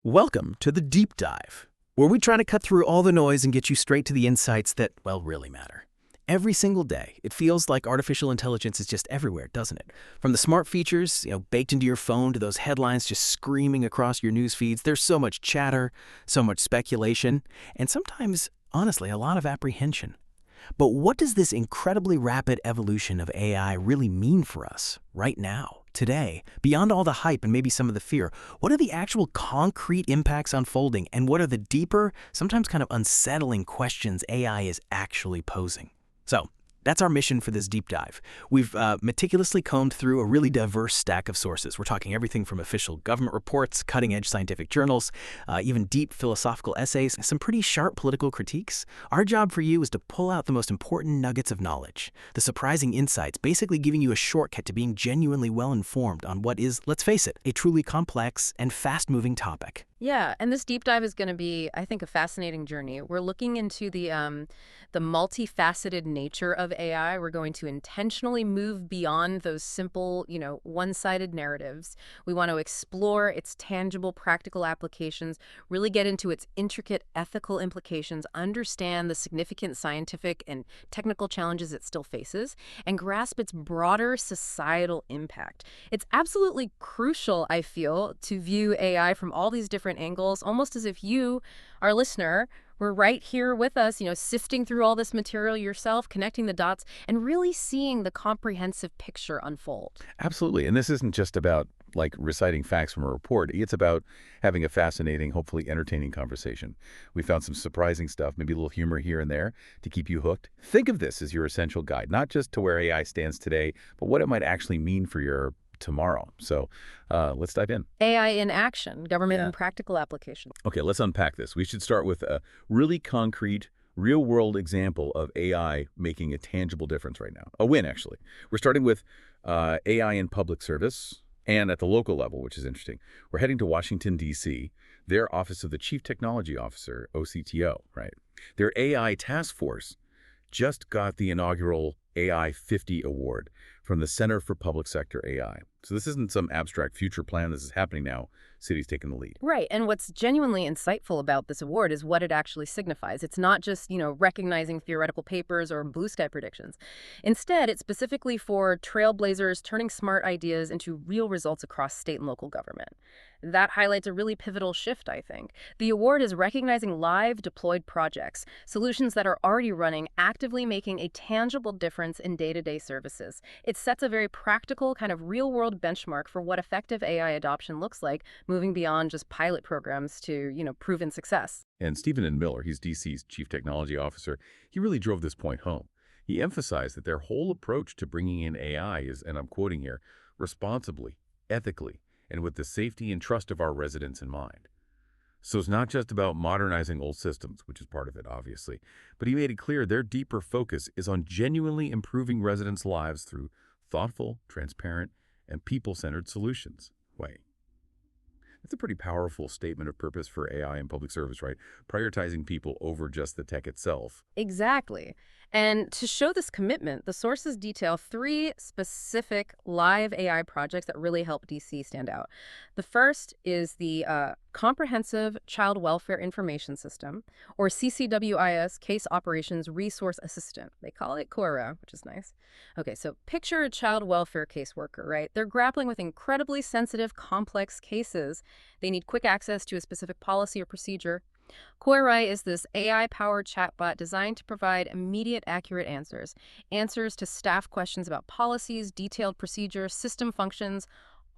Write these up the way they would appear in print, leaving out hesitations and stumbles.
Welcome to the Deep Dive, where we try to cut through all the noise and get you straight to the insights that, well, really matter. Every single day, it feels like artificial intelligence is just everywhere, doesn't it? From the smart features, baked into your phone to those headlines just screaming across your news feeds, there's so much chatter, so much speculation, and sometimes, honestly, a lot of apprehension. But what does this incredibly rapid evolution of AI really mean for us right now, today? Beyond all the hype and maybe some of the fear, what are the actual concrete impacts unfolding, and what are the deeper, sometimes kind of unsettling questions AI is actually posing? So, that's our mission for this deep dive. We've meticulously combed through a really diverse stack of sources. We're talking everything from official government reports, cutting-edge scientific journals, even deep philosophical essays, some pretty sharp political critiques. Our job for you is to pull out the most important nuggets of knowledge, the surprising insights, basically giving you a shortcut to being genuinely well-informed on what is, let's face it, a truly complex and fast-moving topic. Yeah, and this deep dive is going to be, I think, a fascinating journey. We're looking into the multifaceted nature of AI. We're going to intentionally move beyond those simple, one-sided narratives. We want to explore its tangible, practical applications, really get into its intricate ethical implications, understand the significant scientific and technical challenges it still faces, and grasp its broader societal impact. It's absolutely crucial, I feel, to view AI from all these different angles, almost as if you, our listener, were right here with us, sifting through all this material yourself, connecting the dots, and really seeing the comprehensive picture unfold. Absolutely. And this isn't just about reciting facts from a report. It's about having a fascinating, hopefully entertaining conversation. We found some surprising stuff, maybe a little humor here and there to keep you hooked. Think of this as your essential guide, not just to where AI stands today, but what it might actually mean for your tomorrow. So let's dive in. AI in action, government and practical application. Okay, let's unpack this. We should start with a really concrete, real-world example of AI making a tangible difference right now. A win, actually. We're starting with AI in public service and at the local level, which is interesting. We're heading to Washington, D.C., their Office of the Chief Technology Officer, OCTO, right? Their AI task force just got the inaugural AI 50 award from the Center for Public Sector AI. So this isn't some abstract future plan. This is happening now. City's taking the lead. Right. And what's genuinely insightful about this award is what it actually signifies. It's not just, recognizing theoretical papers or blue sky predictions. Instead, it's specifically for trailblazers turning smart ideas into real results across state and local government. That highlights a really pivotal shift, I think. The award is recognizing live deployed projects, solutions that are already running, actively making a tangible difference in day-to-day services. It sets a very practical, kind of real-world benchmark for what effective AI adoption looks like, moving beyond just pilot programs to, proven success. And Stephen Miller, he's DC's Chief Technology Officer, he really drove this point home. He emphasized that their whole approach to bringing in AI is, and I'm quoting here, responsibly, ethically, and with the safety and trust of our residents in mind. So it's not just about modernizing old systems, which is part of it, obviously, but he made it clear their deeper focus is on genuinely improving residents' lives through thoughtful, transparent, and people-centered solutions. That's a pretty powerful statement of purpose for AI in public service, right? Prioritizing people over just the tech itself. Exactly. And to show this commitment, the sources detail 3 specific live AI projects that really help DC stand out. The first is the Comprehensive Child Welfare Information System, or CCWIS, Case Operations Resource Assistant. They call it CORA, which is nice. Okay, so picture a child welfare caseworker, right? They're grappling with incredibly sensitive, complex cases. They need quick access to a specific policy or procedure. CORA is this AI-powered chatbot designed to provide immediate, accurate answers. Answers to staff questions about policies, detailed procedures, system functions,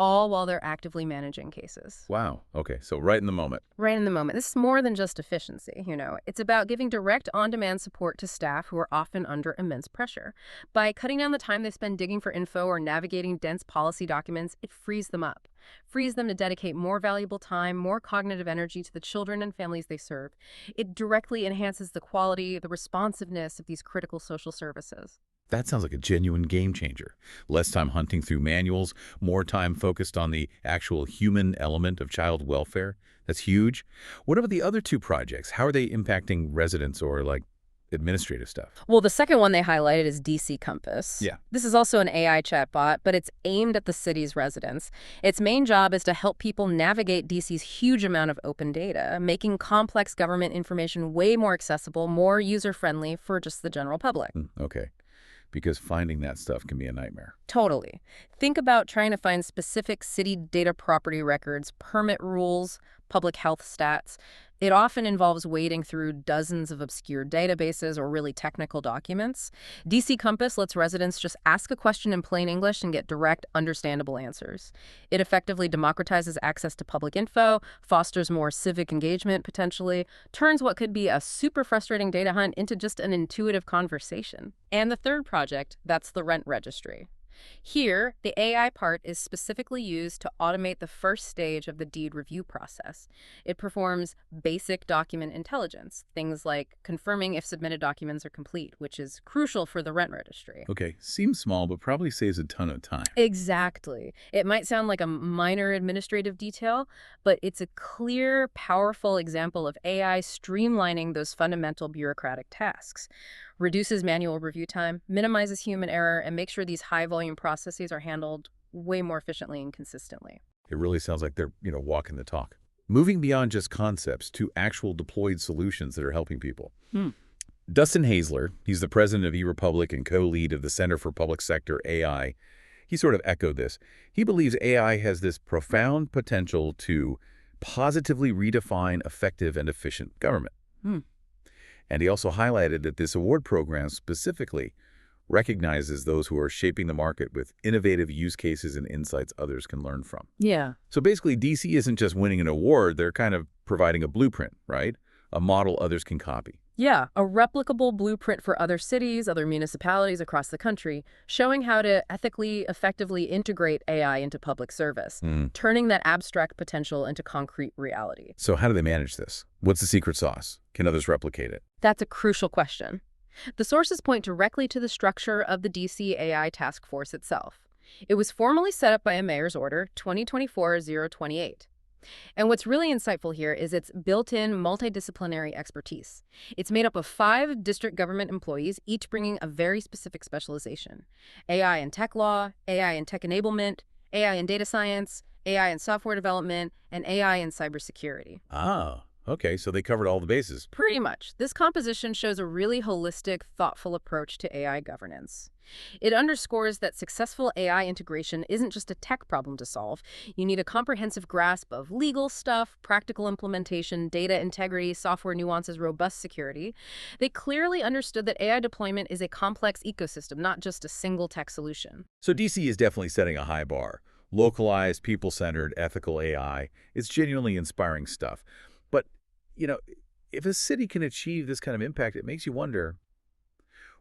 all while they're actively managing cases. Wow. Okay, so right in the moment. Right in the moment. This is more than just efficiency, It's about giving direct on-demand support to staff who are often under immense pressure. By cutting down the time they spend digging for info or navigating dense policy documents, it frees them up. Frees them to dedicate more valuable time, more cognitive energy to the children and families they serve. It directly enhances the quality, the responsiveness of these critical social services. That sounds like a genuine game changer. Less time hunting through manuals, more time focused on the actual human element of child welfare. That's huge. What about the other 2 projects? How are they impacting residents or administrative stuff. Well, the second one they highlighted is DC Compass. Yeah. This is also an AI chatbot, but it's aimed at the city's residents. Its main job is to help people navigate DC's huge amount of open data, making complex government information way more accessible, more user-friendly for just the general public. Okay. Because finding that stuff can be a nightmare. Totally. Think about trying to find specific city data property records, permit rules, public health stats. It often involves wading through dozens of obscure databases or really technical documents. DC Compass lets residents just ask a question in plain English and get direct, understandable answers. It effectively democratizes access to public info, fosters more civic engagement potentially, turns what could be a super frustrating data hunt into just an intuitive conversation. And the third project, that's the rent registry. Here, the AI part is specifically used to automate the first stage of the deed review process. It performs basic document intelligence, things like confirming if submitted documents are complete, which is crucial for the rent registry. Okay, seems small, but probably saves a ton of time. Exactly. It might sound like a minor administrative detail, but it's a clear, powerful example of AI streamlining those fundamental bureaucratic tasks. Reduces manual review time, minimizes human error, and makes sure these high-volume processes are handled way more efficiently and consistently. It really sounds like they're, walking the talk. Moving beyond just concepts to actual deployed solutions that are helping people. Dustin Haisler, he's the president of eRepublic and co-lead of the Center for Public Sector AI. He sort of echoed this. He believes AI has this profound potential to positively redefine effective and efficient government. And he also highlighted that this award program specifically recognizes those who are shaping the market with innovative use cases and insights others can learn from. Yeah. So basically, DC isn't just winning an award, they're kind of providing a blueprint, right? A model others can copy. Yeah, a replicable blueprint for other cities, other municipalities across the country, showing how to ethically, effectively integrate AI into public service, turning that abstract potential into concrete reality. So how do they manage this? What's the secret sauce? Can others replicate it? That's a crucial question. The sources point directly to the structure of the DC AI task force itself. It was formally set up by a mayor's order, 2024-028. And what's really insightful here is its built-in multidisciplinary expertise. It's made up of 5 district government employees, each bringing a very specific specialization. AI in tech law, AI in tech enablement, AI in data science, AI in software development, and AI in cybersecurity. Ah, okay, so they covered all the bases. Pretty much. This composition shows a really holistic, thoughtful approach to AI governance. It underscores that successful AI integration isn't just a tech problem to solve. You need a comprehensive grasp of legal stuff, practical implementation, data integrity, software nuances, robust security. They clearly understood that AI deployment is a complex ecosystem, not just a single tech solution. So DC is definitely setting a high bar. Localized, people-centered, ethical AI. It's genuinely inspiring stuff. But, if a city can achieve this kind of impact, it makes you wonder,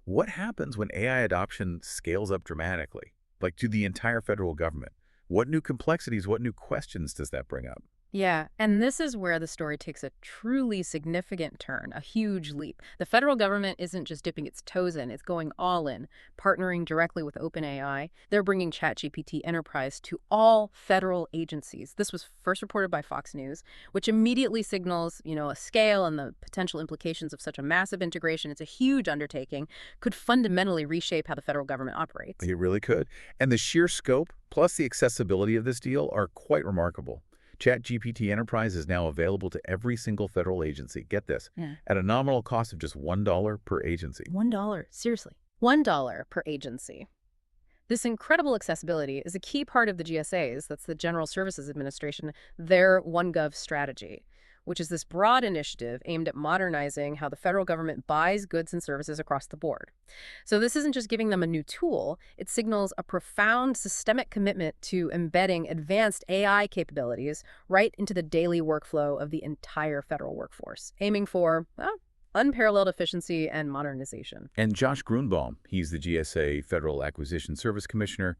what happens when AI adoption scales up dramatically, like to the entire federal government? What new complexities, what new questions does that bring up? Yeah, and this is where the story takes a truly significant turn, a huge leap. The federal government isn't just dipping its toes in, it's going all in, partnering directly with OpenAI. They're bringing ChatGPT Enterprise to all federal agencies. This was first reported by Fox News, which immediately signals, a scale and the potential implications of such a massive integration. It's a huge undertaking, could fundamentally reshape how the federal government operates. It really could. And the sheer scope plus the accessibility of this deal are quite remarkable. ChatGPT Enterprise is now available to every single federal agency, get this, at a nominal cost of just $1 per agency. $1, seriously. $1 per agency. This incredible accessibility is a key part of the GSA's, that's the General Services Administration, their OneGov strategy, which is this broad initiative aimed at modernizing how the federal government buys goods and services across the board. So this isn't just giving them a new tool, it signals a profound systemic commitment to embedding advanced AI capabilities right into the daily workflow of the entire federal workforce, aiming for, unparalleled efficiency and modernization. And Josh Grunbaum, he's the GSA Federal Acquisition Service Commissioner.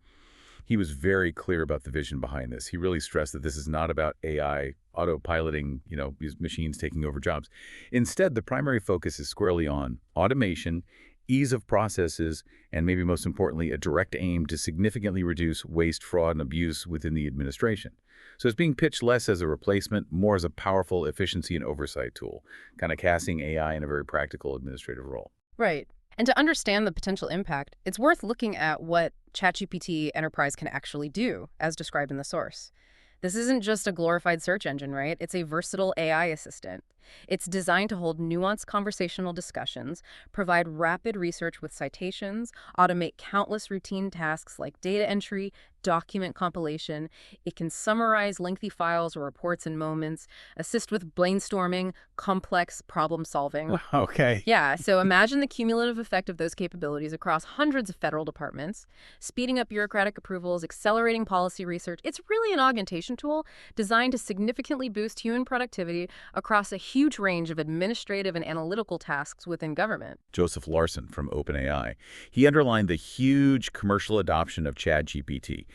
He was very clear about the vision behind this. He really stressed that this is not about AI autopiloting, these machines taking over jobs. Instead, the primary focus is squarely on automation, ease of processes, and maybe most importantly, a direct aim to significantly reduce waste, fraud, and abuse within the administration. So it's being pitched less as a replacement, more as a powerful efficiency and oversight tool, kind of casting AI in a very practical administrative role. Right. And to understand the potential impact, it's worth looking at what ChatGPT Enterprise can actually do, as described in the source. This isn't just a glorified search engine, right? It's a versatile AI assistant. It's designed to hold nuanced conversational discussions, provide rapid research with citations, automate countless routine tasks like data entry, document compilation. It can summarize lengthy files or reports in moments, assist with brainstorming, complex problem solving. Okay. Yeah, so imagine the cumulative effect of those capabilities across hundreds of federal departments, speeding up bureaucratic approvals, accelerating policy research. It's really an augmentation tool designed to significantly boost human productivity across a huge range of administrative and analytical tasks within government. Joseph Larson from OpenAI. He underlined the huge commercial adoption of ChatGPT.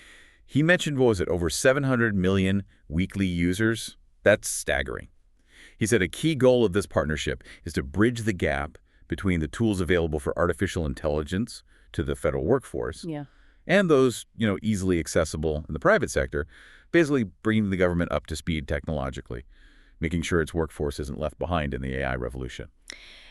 He mentioned, what was it, over 700 million weekly users? That's staggering. He said a key goal of this partnership is to bridge the gap between the tools available for artificial intelligence to the federal workforce Yeah. and those, easily accessible in the private sector, basically bringing the government up to speed technologically, making sure its workforce isn't left behind in the AI revolution.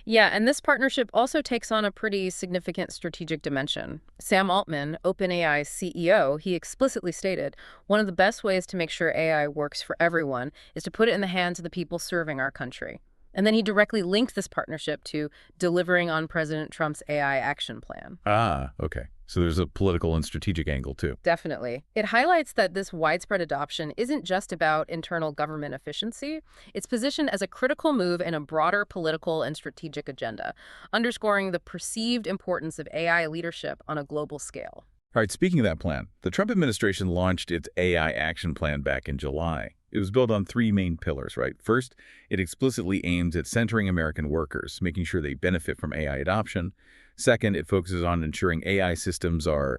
Yeah, and this partnership also takes on a pretty significant strategic dimension. Sam Altman, OpenAI's CEO, he explicitly stated, one of the best ways to make sure AI works for everyone is to put it in the hands of the people serving our country. And then he directly linked this partnership to delivering on President Trump's AI action plan. Ah, okay. So there's a political and strategic angle, too. Definitely. It highlights that this widespread adoption isn't just about internal government efficiency. It's positioned as a critical move in a broader political and strategic agenda, underscoring the perceived importance of AI leadership on a global scale. All right, speaking of that plan, the Trump administration launched its AI action plan back in July. It was built on three main pillars, right? First, it explicitly aims at centering American workers, making sure they benefit from AI adoption. Second, it focuses on ensuring AI systems are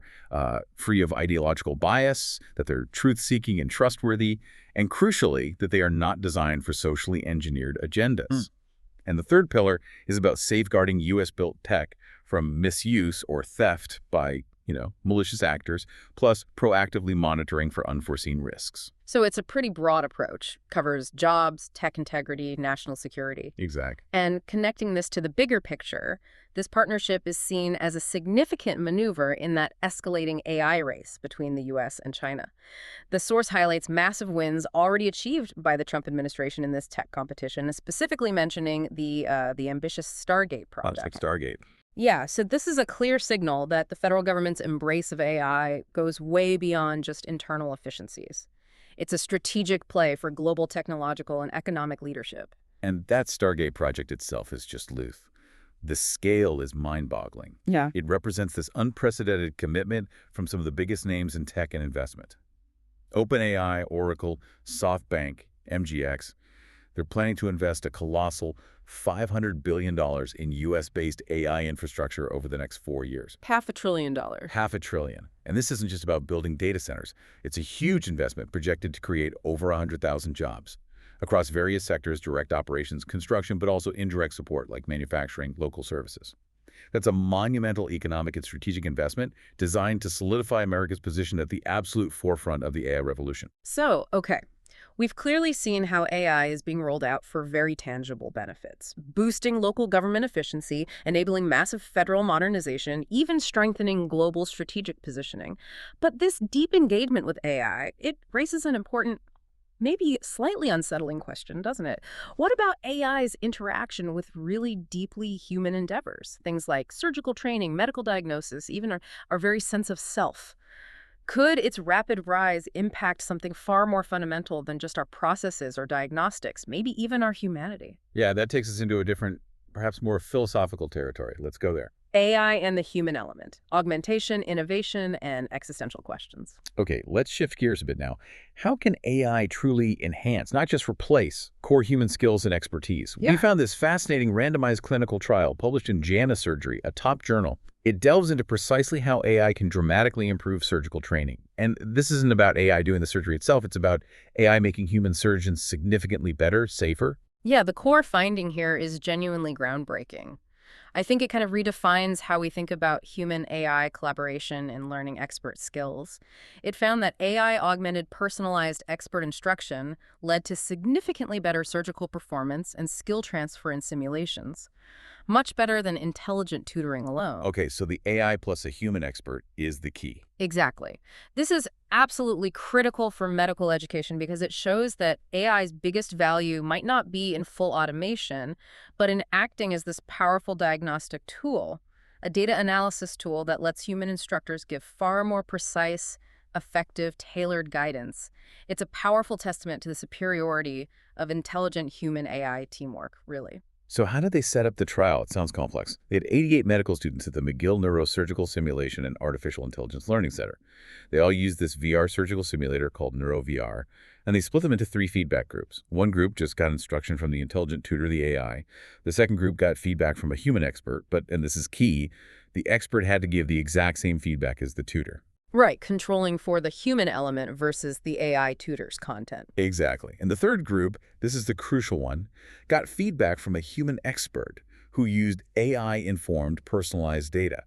free of ideological bias, that they're truth-seeking and trustworthy, and crucially, that they are not designed for socially engineered agendas. And the third pillar is about safeguarding U.S.-built tech from misuse or theft by malicious actors, plus proactively monitoring for unforeseen risks. So it's a pretty broad approach, covers jobs, tech integrity, national security. Exactly. And connecting this to the bigger picture, this partnership is seen as a significant maneuver in that escalating AI race between the U.S. and China. The source highlights massive wins already achieved by the Trump administration in this tech competition, specifically mentioning the ambitious Stargate project. Project Stargate. Yeah, so this is a clear signal that the federal government's embrace of AI goes way beyond just internal efficiencies. It's a strategic play for global technological and economic leadership. And that Stargate project itself is just loose. The scale is mind-boggling. Yeah. It represents this unprecedented commitment from some of the biggest names in tech and investment. OpenAI, Oracle, SoftBank, MGX, they're planning to invest a colossal $500 billion in U.S.-based AI infrastructure over the next 4 years. $500 billion. $500 billion. And this isn't just about building data centers. It's a huge investment projected to create over 100,000 jobs across various sectors, direct operations, construction, but also indirect support like manufacturing, local services. That's a monumental economic and strategic investment designed to solidify America's position at the absolute forefront of the AI revolution. So, okay. We've clearly seen how AI is being rolled out for very tangible benefits, boosting local government efficiency, enabling massive federal modernization, even strengthening global strategic positioning. But this deep engagement with AI, it raises an important, maybe slightly unsettling question, doesn't it? What about AI's interaction with really deeply human endeavors? Things like surgical training, medical diagnosis, even our very sense of self. Could its rapid rise impact something far more fundamental than just our processes or diagnostics, maybe even our humanity? Yeah, that takes us into a different, perhaps more philosophical territory. Let's go there. AI and the human element, augmentation, innovation, and existential questions. Okay, let's shift gears a bit now. How can AI truly enhance, not just replace, core human skills and expertise? Yeah. We found this fascinating randomized clinical trial published in JAMA Surgery, a top journal. It delves into precisely how AI can dramatically improve surgical training. And this isn't about AI doing the surgery itself. It's about AI making human surgeons significantly better, safer. Yeah, the core finding here is genuinely groundbreaking. I think it kind of redefines how we think about human-AI collaboration and learning expert skills. It found that AI-augmented personalized expert instruction led to significantly better surgical performance and skill transfer in simulations. much better than intelligent tutoring alone. Okay, so the AI plus a human expert is the key. Exactly. This is absolutely critical for medical education because it shows that AI's biggest value might not be in full automation, but in acting as this powerful diagnostic tool, a data analysis tool that lets human instructors give far more precise, effective, tailored guidance. It's a powerful testament to the superiority of intelligent human-AI teamwork, really. So how did they set up the trial? It sounds complex. They had 88 medical students at the McGill Neurosurgical Simulation and Artificial Intelligence Learning Center. They all used this VR surgical simulator called NeuroVR, and they split them into 3 feedback groups. One group just got instruction from the intelligent tutor, the AI. The second group got feedback from a human expert, but, and this is key, the expert had to give the exact same feedback as the tutor. Right, controlling for the human element versus the AI tutor's content. Exactly. And the third group, this is the crucial one, got feedback from a human expert who used AI-informed personalized data.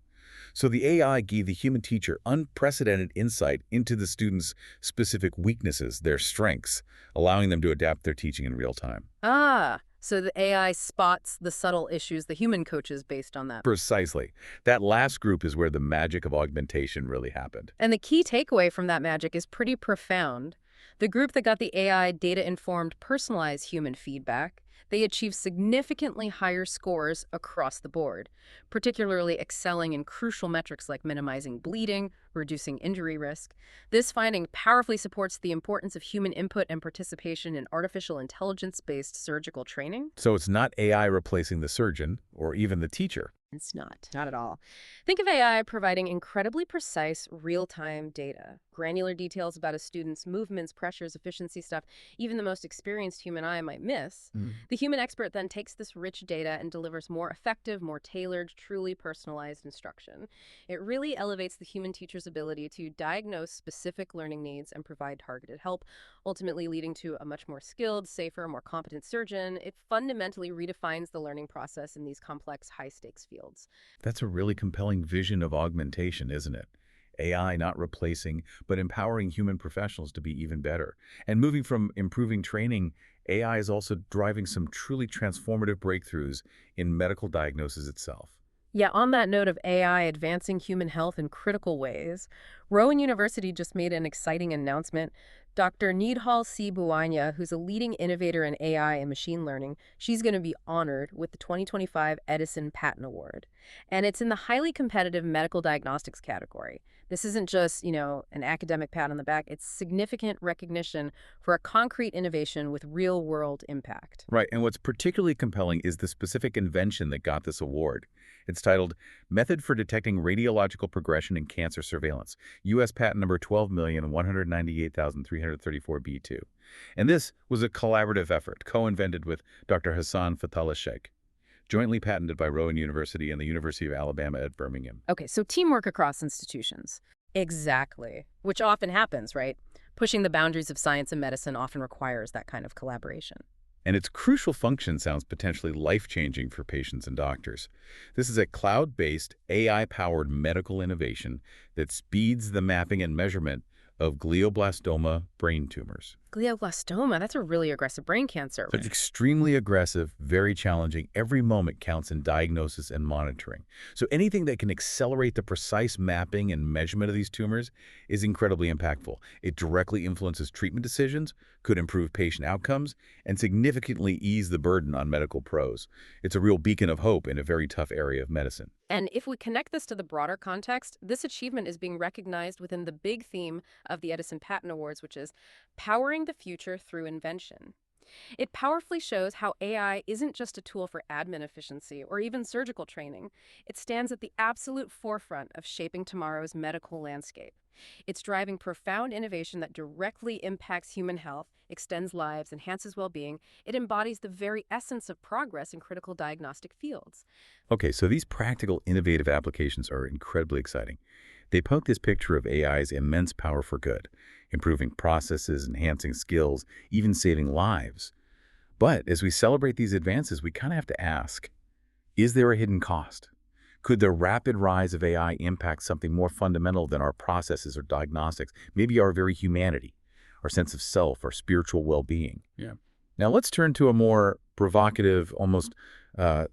So the AI gave the human teacher unprecedented insight into the students' specific weaknesses, their strengths, allowing them to adapt their teaching in real time. Ah, so the AI spots the subtle issues the human coaches based on that. Precisely. That last group is where the magic of augmentation really happened. And the key takeaway from that magic is pretty profound. The group that got the AI data-informed personalized human feedback, they achieved significantly higher scores across the board, particularly excelling in crucial metrics like minimizing bleeding, reducing injury risk. This finding powerfully supports the importance of human input and participation in artificial intelligence-based surgical training. So it's not AI replacing the surgeon or even the teacher. It's not at all. Think of AI providing incredibly precise, real-time data, granular details about a student's movements, pressures, efficiency stuff, even the most experienced human eye might miss. The human expert then takes this rich data and delivers more effective, more tailored, truly personalized instruction. It really elevates the human teacher's ability to diagnose specific learning needs and provide targeted help, ultimately leading to a much more skilled, safer, more competent surgeon. It fundamentally redefines the learning process in these complex, high-stakes fields. That's a really compelling vision of augmentation, isn't it? AI not replacing, but empowering human professionals to be even better. And moving from improving training, AI is also driving some truly transformative breakthroughs in medical diagnosis itself. Yeah, on that note of AI advancing human health in critical ways, Rowan University just made an exciting announcement. Dr. Needhal C. Buwanya, who's a leading innovator in AI and machine learning, she's going to be honored with the 2025 Edison Patent Award. And it's in the highly competitive medical diagnostics category. This isn't just, an academic pat on the back. It's significant recognition for a concrete innovation with real-world impact. Right, and what's particularly compelling is the specific invention that got this award. It's titled Method for Detecting Radiological Progression in Cancer Surveillance, U.S. patent number 12,198,334B2. And this was a collaborative effort, co-invented with Dr. Hassan Fathallah Sheikh, jointly patented by Rowan University and the University of Alabama at Birmingham. Okay, so teamwork across institutions. Exactly. Which often happens, right? Pushing the boundaries of science and medicine often requires that kind of collaboration. And its crucial function sounds potentially life-changing for patients and doctors. This is a cloud-based, AI-powered medical innovation that speeds the mapping and measurement of glioblastoma brain tumors. Glioblastoma, that's a really aggressive brain cancer. So it's extremely aggressive, very challenging. Every moment counts in diagnosis and monitoring. So anything that can accelerate the precise mapping and measurement of these tumors is incredibly impactful. It directly influences treatment decisions, could improve patient outcomes, and significantly ease the burden on medical pros. It's a real beacon of hope in a very tough area of medicine. And if we connect this to the broader context, this achievement is being recognized within the big theme of the Edison Patent Awards, which is powering the future through invention. It powerfully shows how AI isn't just a tool for admin efficiency or even surgical training. It stands at the absolute forefront of shaping tomorrow's medical landscape. It's driving profound innovation that directly impacts human health, extends lives, enhances well-being. It embodies the very essence of progress in critical diagnostic fields. Okay, so these practical, innovative applications are incredibly exciting. They poke this picture of AI's immense power for good, improving processes, enhancing skills, even saving lives. But as we celebrate these advances, we kind of have to ask, is there a hidden cost? Could the rapid rise of AI impact something more fundamental than our processes or diagnostics, maybe our very humanity, our sense of self, our spiritual well-being? Yeah. Now let's turn to a more provocative, almost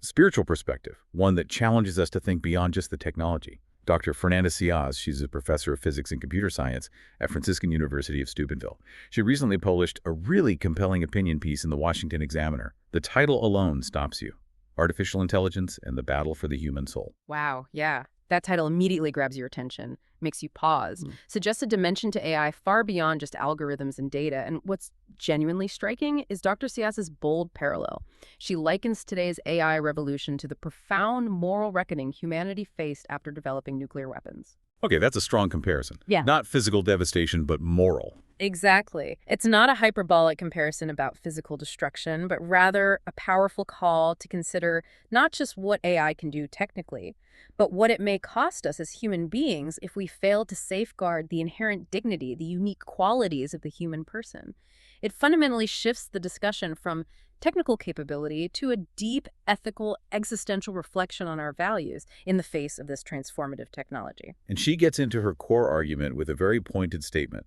spiritual perspective, one that challenges us to think beyond just the technology. Dr. Fernanda Ciaz, she's a professor of physics and computer science at Franciscan University of Steubenville. She recently published a really compelling opinion piece in the Washington Examiner. The title alone stops you: Artificial Intelligence and the Battle for the Human Soul. Wow, yeah. That title immediately grabs your attention, makes you pause, suggests a dimension to AI far beyond just algorithms and data. And what's genuinely striking is Dr. Ciaz's bold parallel. She likens today's AI revolution to the profound moral reckoning humanity faced after developing nuclear weapons. Okay, that's a strong comparison. Yeah. Not physical devastation, but moral. Exactly. It's not a hyperbolic comparison about physical destruction, but rather a powerful call to consider not just what AI can do technically, but what it may cost us as human beings if we fail to safeguard the inherent dignity, the unique qualities of the human person. It fundamentally shifts the discussion from technical capability to a deep, ethical, existential reflection on our values in the face of this transformative technology. And she gets into her core argument with a very pointed statement.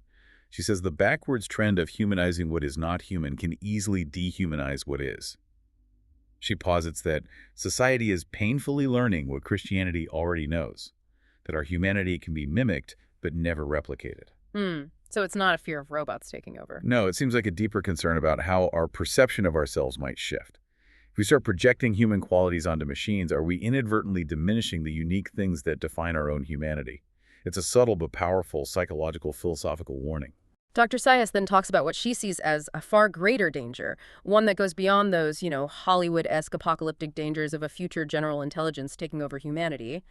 She says the backwards trend of humanizing what is not human can easily dehumanize what is. She posits that society is painfully learning what Christianity already knows, that our humanity can be mimicked but never replicated. So it's not a fear of robots taking over. No, it seems like a deeper concern about how our perception of ourselves might shift. If we start projecting human qualities onto machines, are we inadvertently diminishing the unique things that define our own humanity? It's a subtle but powerful psychological, philosophical warning. Dr. Ciaz then talks about what she sees as a far greater danger, one that goes beyond those, Hollywood-esque apocalyptic dangers of a future general intelligence taking over humanity.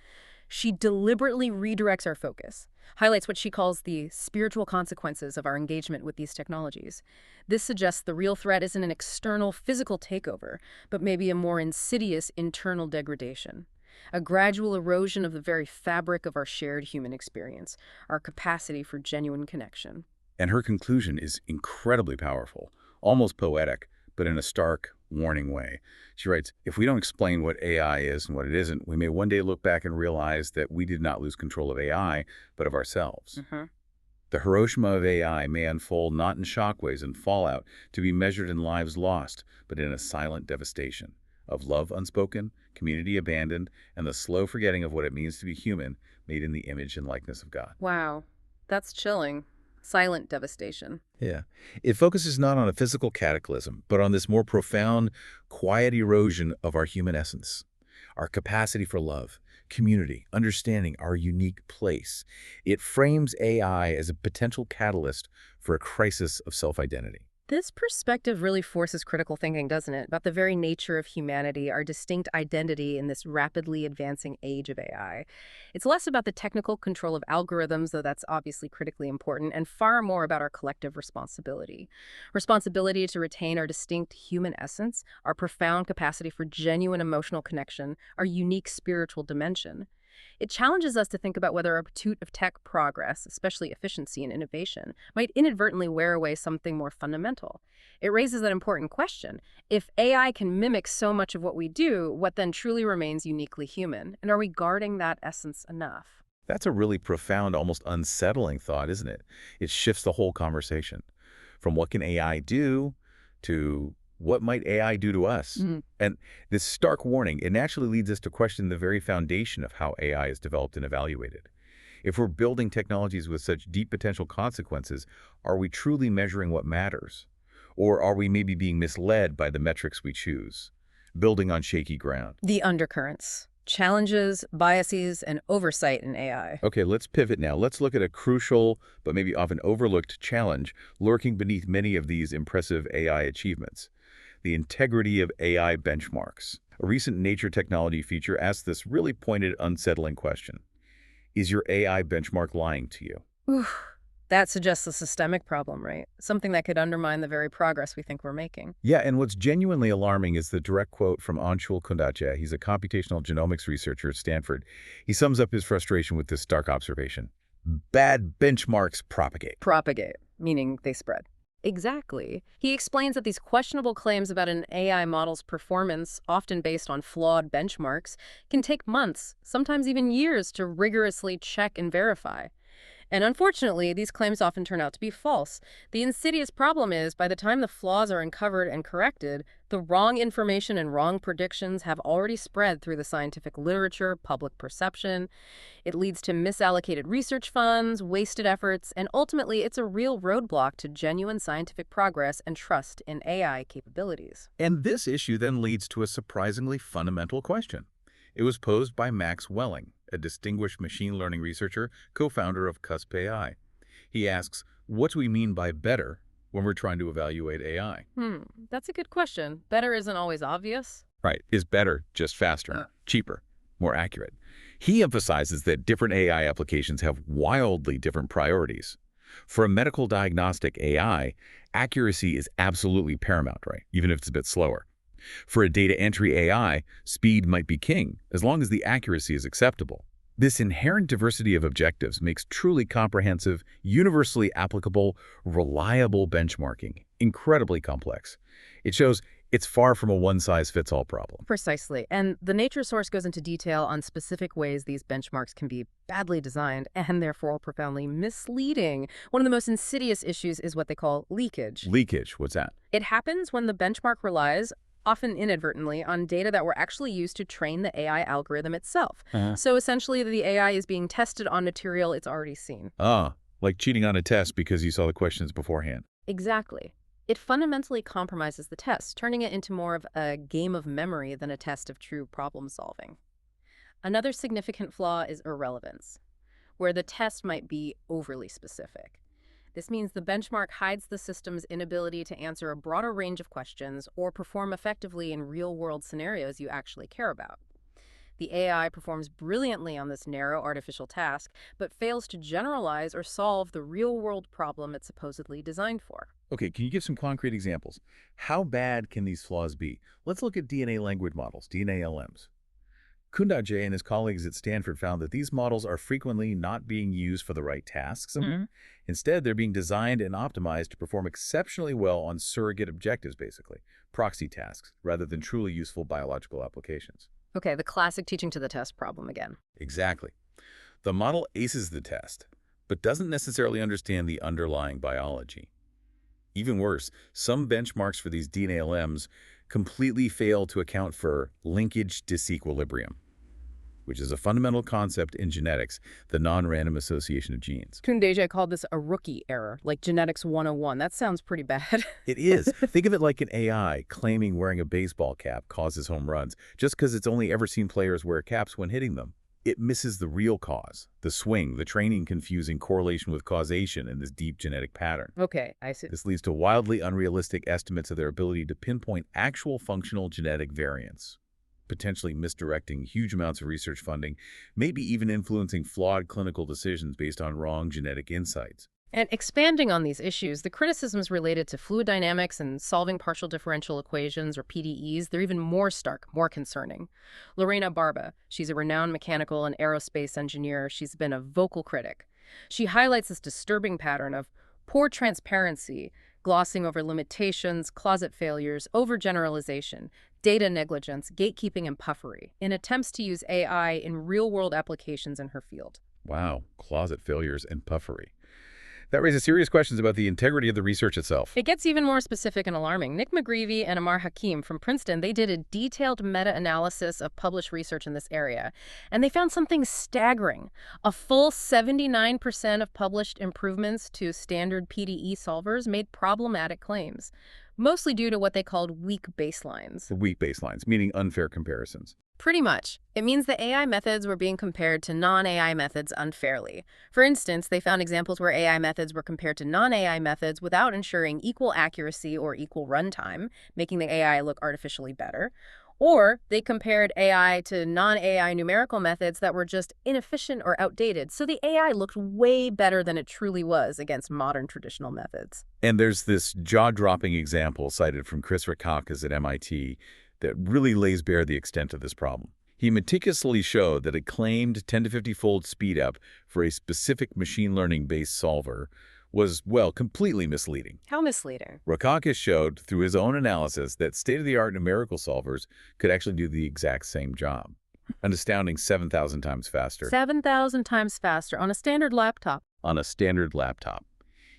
She deliberately redirects our focus, highlights what she calls the spiritual consequences of our engagement with these technologies. This suggests the real threat isn't an external physical takeover, but maybe a more insidious internal degradation. A gradual erosion of the very fabric of our shared human experience, our capacity for genuine connection. And her conclusion is incredibly powerful, almost poetic, but in a stark, warning way. She writes, if we don't explain what AI is and what it isn't, we may one day look back and realize that we did not lose control of AI, but of ourselves. The Hiroshima of AI may unfold not in shockwaves and fallout to be measured in lives lost, but in a silent devastation of love unspoken, community abandoned, and the slow forgetting of what it means to be human, made in the image and likeness of God. Wow, that's chilling. Silent devastation. Yeah. It focuses not on a physical cataclysm, but on this more profound, quiet erosion of our human essence, our capacity for love, community, understanding our unique place. It frames AI as a potential catalyst for a crisis of self-identity. This perspective really forces critical thinking, doesn't it, about the very nature of humanity, our distinct identity in this rapidly advancing age of AI. It's less about the technical control of algorithms, though that's obviously critically important, and far more about our collective responsibility. Responsibility to retain our distinct human essence, our profound capacity for genuine emotional connection, our unique spiritual dimension. It challenges us to think about whether our pursuit of tech progress, especially efficiency and innovation, might inadvertently wear away something more fundamental. It raises an important question. If AI can mimic so much of what we do, what then truly remains uniquely human? And are we guarding that essence enough? That's a really profound, almost unsettling thought, isn't it? It shifts the whole conversation from what can AI do to what might AI do to us? And this stark warning, it naturally leads us to question the very foundation of how AI is developed and evaluated. If we're building technologies with such deep potential consequences, are we truly measuring what matters? Or are we maybe being misled by the metrics we choose, building on shaky ground? The undercurrents, challenges, biases, and oversight in AI. Okay, let's pivot now. Let's look at a crucial, but maybe often overlooked challenge lurking beneath many of these impressive AI achievements: the integrity of AI benchmarks. A recent Nature Technology feature asks this really pointed, unsettling question. Is your AI benchmark lying to you? Oof. That suggests a systemic problem, right? Something that could undermine the very progress we think we're making. Yeah, and what's genuinely alarming is the direct quote from Anshul Kundache. He's a computational genomics researcher at Stanford. He sums up his frustration with this stark observation. Bad benchmarks propagate. Propagate, meaning they spread. Exactly. He explains that these questionable claims about an AI model's performance, often based on flawed benchmarks, can take months, sometimes even years, to rigorously check and verify. And unfortunately, these claims often turn out to be false. The insidious problem is, by the time the flaws are uncovered and corrected, the wrong information and wrong predictions have already spread through the scientific literature, public perception. It leads to misallocated research funds, wasted efforts, and ultimately it's a real roadblock to genuine scientific progress and trust in AI capabilities. And this issue then leads to a surprisingly fundamental question. It was posed by Max Welling, a distinguished machine learning researcher, co-founder of Cusp AI. He asks, what do we mean by better when we're trying to evaluate AI? That's a good question. Better isn't always obvious. Right. Is better just faster, cheaper, more accurate? He emphasizes that different AI applications have wildly different priorities. For a medical diagnostic AI, accuracy is absolutely paramount, right? Even if it's a bit slower. For a data entry AI, speed might be king, as long as the accuracy is acceptable. This inherent diversity of objectives makes truly comprehensive, universally applicable, reliable benchmarking incredibly complex. It shows it's far from a one-size-fits-all problem. Precisely. And the nature source goes into detail on specific ways these benchmarks can be badly designed and therefore profoundly misleading. One of the most insidious issues is what they call leakage. Leakage, what's that? It happens when the benchmark relies, often inadvertently, on data that were actually used to train the AI algorithm itself. So essentially, the AI is being tested on material it's already seen. Like cheating on a test because you saw the questions beforehand. Exactly. It fundamentally compromises the test, turning it into more of a game of memory than a test of true problem solving. Another significant flaw is irrelevance, where the test might be overly specific. This means the benchmark hides the system's inability to answer a broader range of questions or perform effectively in real-world scenarios you actually care about. The AI performs brilliantly on this narrow artificial task, but fails to generalize or solve the real-world problem it's supposedly designed for. Okay, can you give some concrete examples? How bad can these flaws be? Let's look at DNA language models, DNA-LMs. Kundaje and his colleagues at Stanford found that these models are frequently not being used for the right tasks. Instead, they're being designed and optimized to perform exceptionally well on surrogate objectives, basically, proxy tasks, rather than truly useful biological applications. Okay, the classic teaching to the test problem again. Exactly. The model aces the test, but doesn't necessarily understand the underlying biology. Even worse, some benchmarks for these DNA-LMs completely fail to account for linkage disequilibrium, which is a fundamental concept in genetics, the non-random association of genes. Kundaje called this a rookie error, like genetics 101. That sounds pretty bad. It is. Think of it like an AI claiming wearing a baseball cap causes home runs just because it's only ever seen players wear caps when hitting them. It misses the real cause, the swing, the training confusing correlation with causation in this deep genetic pattern. Okay, I see. This leads to wildly unrealistic estimates of their ability to pinpoint actual functional genetic variants, potentially misdirecting huge amounts of research funding, maybe even influencing flawed clinical decisions based on wrong genetic insights. And expanding on these issues, the criticisms related to fluid dynamics and solving partial differential equations, or PDEs, they're even more stark, more concerning. Lorena Barba, she's a renowned mechanical and aerospace engineer. She's been a vocal critic. She highlights this disturbing pattern of poor transparency, glossing over limitations, closet failures, overgeneralization, data negligence, gatekeeping, and puffery in attempts to use AI in real-world applications in her field. Wow, closet failures and puffery. That raises serious questions about the integrity of the research itself. It gets even more specific and alarming. Nick McGreevy and Amar Hakim from Princeton, they did a detailed meta-analysis of published research in this area, and they found something staggering. A full 79% of published improvements to standard PDE solvers made problematic claims, mostly due to what they called weak baselines. Weak baselines, meaning unfair comparisons. Pretty much. It means that AI methods were being compared to non-AI methods unfairly. For instance, they found examples where AI methods were compared to non-AI methods without ensuring equal accuracy or equal runtime, making the AI look artificially better. Or they compared AI to non-AI numerical methods that were just inefficient or outdated, so the AI looked way better than it truly was against modern traditional methods. And there's this jaw-dropping example cited from Chris Rackauckas at MIT that really lays bare the extent of this problem. He meticulously showed that a claimed 10 to 50-fold speed-up for a specific machine learning-based solver was, well, completely misleading. How misleading? Rackauckas showed through his own analysis that state-of-the-art numerical solvers could actually do the exact same job, an astounding 7,000 times faster. 7,000 times faster on a standard laptop. on a standard laptop.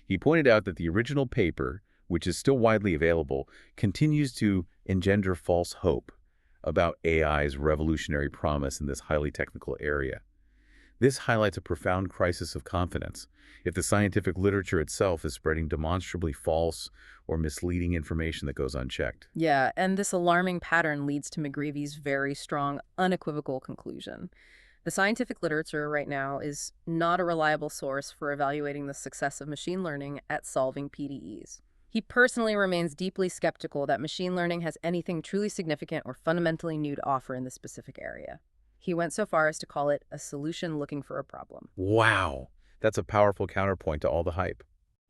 He pointed out that the original paper, which is still widely available, continues to engender false hope about AI's revolutionary promise in this highly technical area. This highlights a profound crisis of confidence. If the scientific literature itself is spreading demonstrably false or misleading information that goes unchecked. Yeah, and this alarming pattern leads to McGreevy's very strong, unequivocal conclusion. The scientific literature right now is not a reliable source for evaluating the success of machine learning at solving PDEs. He personally remains deeply skeptical that machine learning has anything truly significant or fundamentally new to offer in this specific area. He went so far as to call it a solution looking for a problem. Wow, that's a powerful counterpoint to all the hype.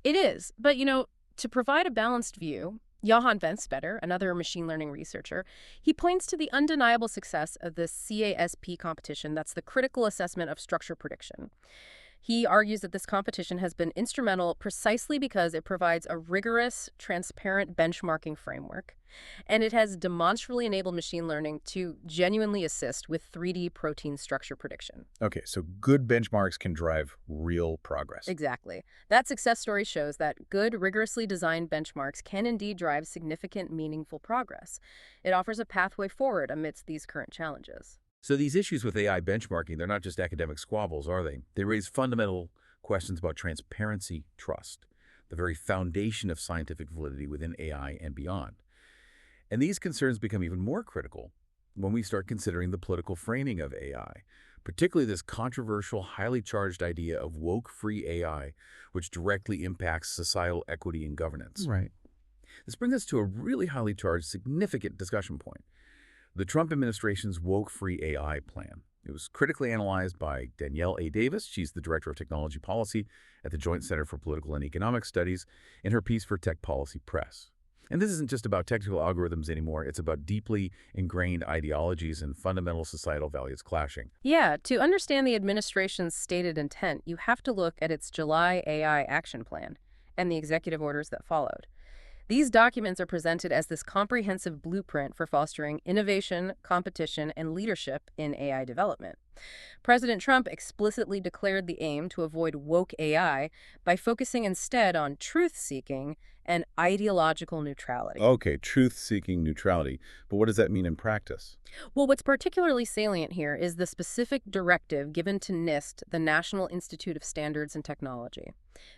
It is, but to provide a balanced view, Johan Venstvetter, another machine learning researcher, he points to the undeniable success of the CASP competition, that's the critical assessment of structure prediction. He argues that this competition has been instrumental precisely because it provides a rigorous, transparent benchmarking framework, and it has demonstrably enabled machine learning to genuinely assist with 3D protein structure prediction. Okay, so good benchmarks can drive real progress. Exactly. That success story shows that good, rigorously designed benchmarks can indeed drive significant, meaningful progress. It offers a pathway forward amidst these current challenges. So these issues with AI benchmarking, they're not just academic squabbles, are they? They raise fundamental questions about transparency, trust, the very foundation of scientific validity within AI and beyond. And these concerns become even more critical when we start considering the political framing of AI, particularly this controversial, highly charged idea of woke-free AI, which directly impacts societal equity and governance. Right. This brings us to a really highly charged, significant discussion point. The Trump administration's woke-free AI plan. It was critically analyzed by Danielle A. Davis. She's the Director of Technology Policy at the Joint Center for Political and Economic Studies in her piece for Tech Policy Press. And this isn't just about technical algorithms anymore. It's about deeply ingrained ideologies and fundamental societal values clashing. Yeah, to understand the administration's stated intent, you have to look at its July AI Action Plan and the executive orders that followed. These documents are presented as this comprehensive blueprint for fostering innovation, competition, and leadership in AI development. President Trump explicitly declared the aim to avoid woke AI by focusing instead on truth-seeking and ideological neutrality. Okay, truth-seeking neutrality. But what does that mean in practice? Well, what's particularly salient here is the specific directive given to NIST, the National Institute of Standards and Technology.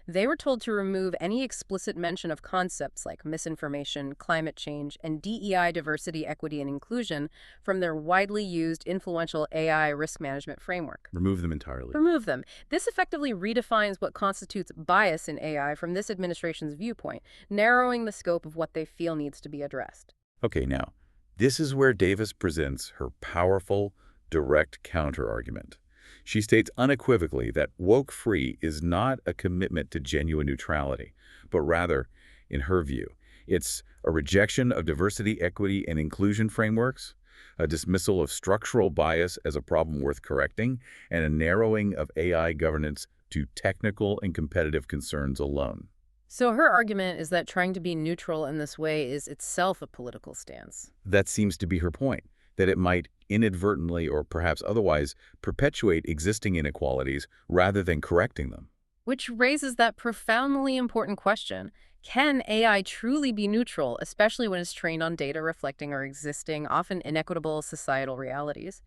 They were told to remove any explicit mention of concepts like misinformation, climate change, and DEI diversity, equity, and inclusion from their widely used influential AI risk management framework. Remove them entirely. Remove them. This effectively redefines what constitutes bias in AI from this administration's viewpoint, narrowing the scope of what they feel needs to be addressed. Okay, now, this is where Davis presents her powerful, direct counter-argument. She states unequivocally that woke-free is not a commitment to genuine neutrality, but rather, in her view, it's a rejection of diversity, equity, and inclusion frameworks, a dismissal of structural bias as a problem worth correcting, and a narrowing of AI governance to technical and competitive concerns alone. So her argument is that trying to be neutral in this way is itself a political stance. That seems to be her point, that it might inadvertently or perhaps otherwise perpetuate existing inequalities rather than correcting them. Which raises that profoundly important question. Can AI truly be neutral, especially when it's trained on data reflecting our existing, often inequitable societal realities?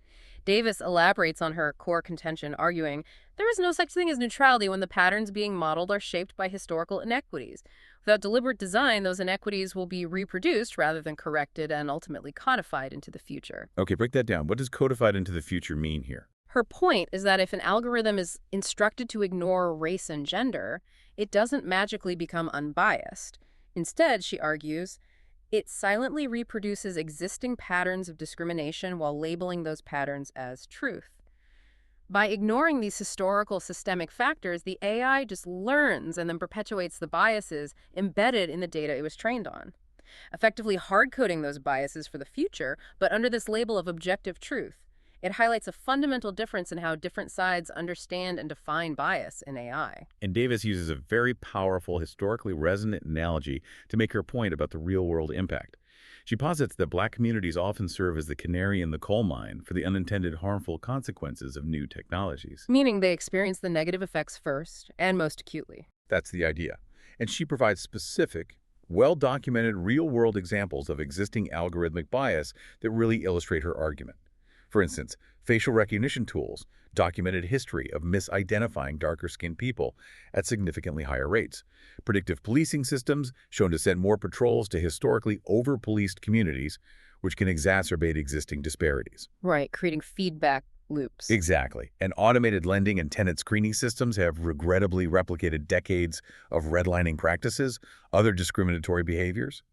Davis elaborates on her core contention, arguing, there is no such thing as neutrality when the patterns being modeled are shaped by historical inequities. Without deliberate design, those inequities will be reproduced rather than corrected and ultimately codified into the future. Okay, break that down. What does codified into the future mean here? Her point is that if an algorithm is instructed to ignore race and gender, it doesn't magically become unbiased. Instead, she argues, it silently reproduces existing patterns of discrimination while labeling those patterns as truth. By ignoring these historical systemic factors, the AI just learns and then perpetuates the biases embedded in the data it was trained on, effectively hard-coding those biases for the future, but under this label of objective truth. It highlights a fundamental difference in how different sides understand and define bias in AI. And Davis uses a very powerful, historically resonant analogy to make her point about the real-world impact. She posits that Black communities often serve as the canary in the coal mine for the unintended harmful consequences of new technologies. Meaning they experience the negative effects first and most acutely. That's the idea. And she provides specific, well-documented real-world examples of existing algorithmic bias that really illustrate her argument. For instance, facial recognition tools documented history of misidentifying darker-skinned people at significantly higher rates. Predictive policing systems shown to send more patrols to historically over-policed communities, which can exacerbate existing disparities. Right, creating feedback loops. Exactly. And automated lending and tenant screening systems have regrettably replicated decades of redlining practices, other discriminatory behaviors,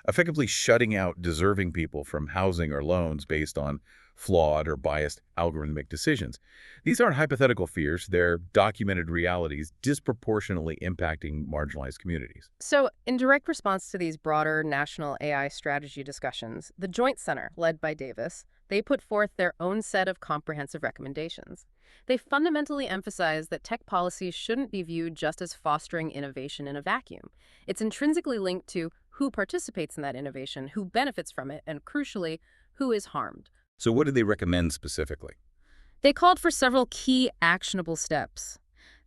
effectively shutting out deserving people from housing or loans based on flawed or biased algorithmic decisions. These aren't hypothetical fears, they're documented realities disproportionately impacting marginalized communities. So, in direct response to these broader national AI strategy discussions, the Joint Center, led by Davis, they put forth their own set of comprehensive recommendations. They fundamentally emphasize that tech policies shouldn't be viewed just as fostering innovation in a vacuum. It's intrinsically linked to who participates in that innovation, who benefits from it, and crucially, who is harmed. So what do they recommend specifically? They called for several key actionable steps.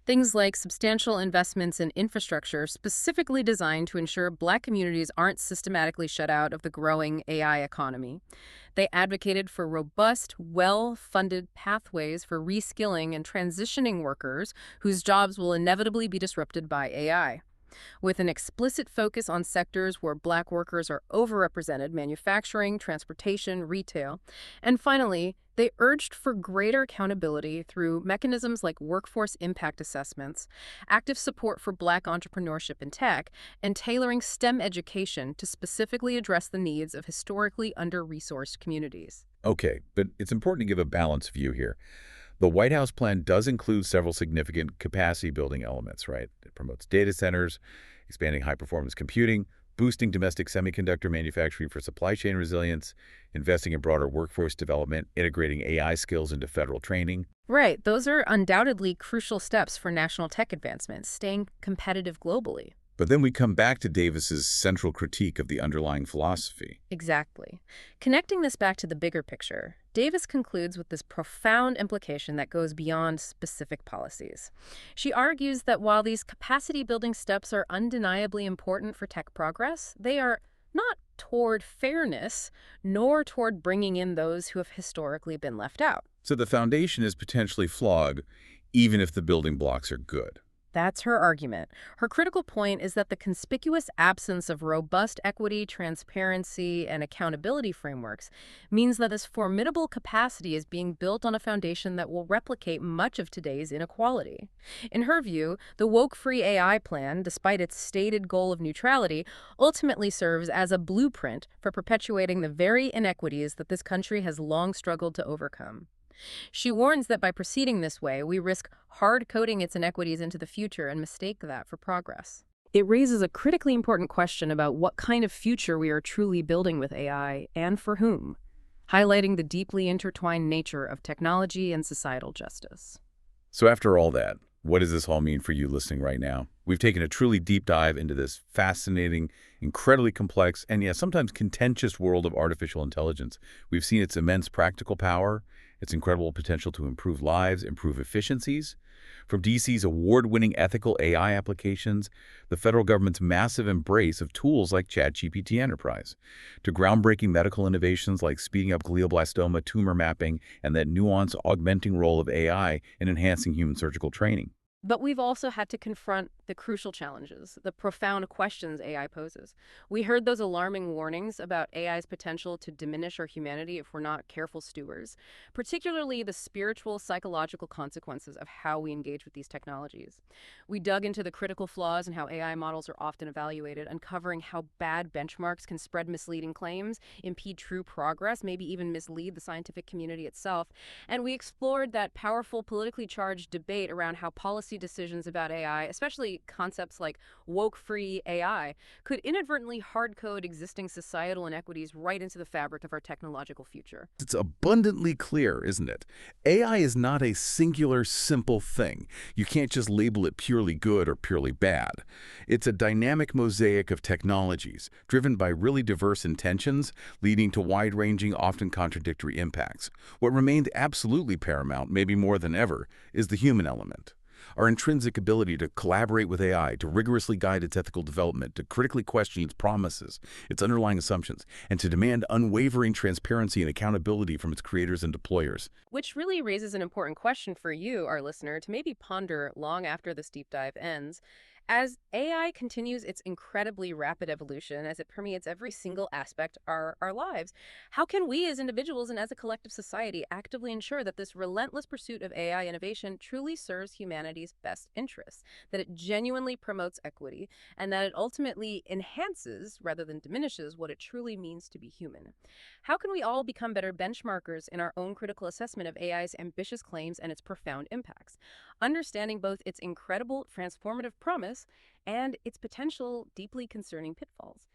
Things like substantial investments in infrastructure specifically designed to ensure Black communities aren't systematically shut out of the growing AI economy. They advocated for robust, well-funded pathways for reskilling and transitioning workers whose jobs will inevitably be disrupted by AI. With an explicit focus on sectors where Black workers are overrepresented, manufacturing, transportation, retail. And finally, they urged for greater accountability through mechanisms like workforce impact assessments, active support for Black entrepreneurship in tech, and tailoring STEM education to specifically address the needs of historically under-resourced communities. Okay, but it's important to give a balanced view here. The White House plan does include several significant capacity-building elements, right? It promotes data centers, expanding high-performance computing, boosting domestic semiconductor manufacturing for supply chain resilience, investing in broader workforce development, integrating AI skills into federal training. Right, those are undoubtedly crucial steps for national tech advancement, staying competitive globally. But then we come back to Davis's central critique of the underlying philosophy. Exactly. Connecting this back to the bigger picture, Davis concludes with this profound implication that goes beyond specific policies. She argues that while these capacity-building steps are undeniably important for tech progress, they are not toward fairness, nor toward bringing in those who have historically been left out. So the foundation is potentially flawed, even if the building blocks are good. That's her argument. Her critical point is that the conspicuous absence of robust equity, transparency, and accountability frameworks means that this formidable capacity is being built on a foundation that will replicate much of today's inequality. In her view, the woke-free AI plan, despite its stated goal of neutrality, ultimately serves as a blueprint for perpetuating the very inequities that this country has long struggled to overcome. She warns that by proceeding this way, we risk hard-coding its inequities into the future and mistake that for progress. It raises a critically important question about what kind of future we are truly building with AI and for whom, highlighting the deeply intertwined nature of technology and societal justice. So after all that, what does this all mean for you listening right now? We've taken a truly deep dive into this fascinating, incredibly complex, and sometimes contentious world of artificial intelligence. We've seen its immense practical power, its incredible potential to improve lives, improve efficiencies. From DC's award-winning ethical AI applications, the federal government's massive embrace of tools like ChatGPT Enterprise, to groundbreaking medical innovations like speeding up glioblastoma tumor mapping and that nuanced augmenting role of AI in enhancing human surgical training. But we've also had to confront the crucial challenges, the profound questions AI poses. We heard those alarming warnings about AI's potential to diminish our humanity if we're not careful stewards, particularly the spiritual, psychological consequences of how we engage with these technologies. We dug into the critical flaws in how AI models are often evaluated, uncovering how bad benchmarks can spread misleading claims, impede true progress, maybe even mislead the scientific community itself. And we explored that powerful, politically charged debate around how policy policy decisions about AI, especially concepts like woke-free AI, could inadvertently hard-code existing societal inequities right into the fabric of our technological future. It's abundantly clear, isn't it? AI is not a singular, simple thing. You can't just label it purely good or purely bad. It's a dynamic mosaic of technologies, driven by really diverse intentions, leading to wide-ranging, often contradictory impacts. What remained absolutely paramount, maybe more than ever, is the human element. Our intrinsic ability to collaborate with AI, to rigorously guide its ethical development, to critically question its promises, its underlying assumptions, and to demand unwavering transparency and accountability from its creators and deployers. Which really raises an important question for you, our listener, to maybe ponder long after this deep dive ends. As AI continues its incredibly rapid evolution, as it permeates every single aspect of our lives, how can we as individuals and as a collective society actively ensure that this relentless pursuit of AI innovation truly serves humanity's best interests, that it genuinely promotes equity, and that it ultimately enhances rather than diminishes what it truly means to be human? How can we all become better benchmarkers in our own critical assessment of AI's ambitious claims and its profound impacts, understanding both its incredible transformative promise and its potential deeply concerning pitfalls?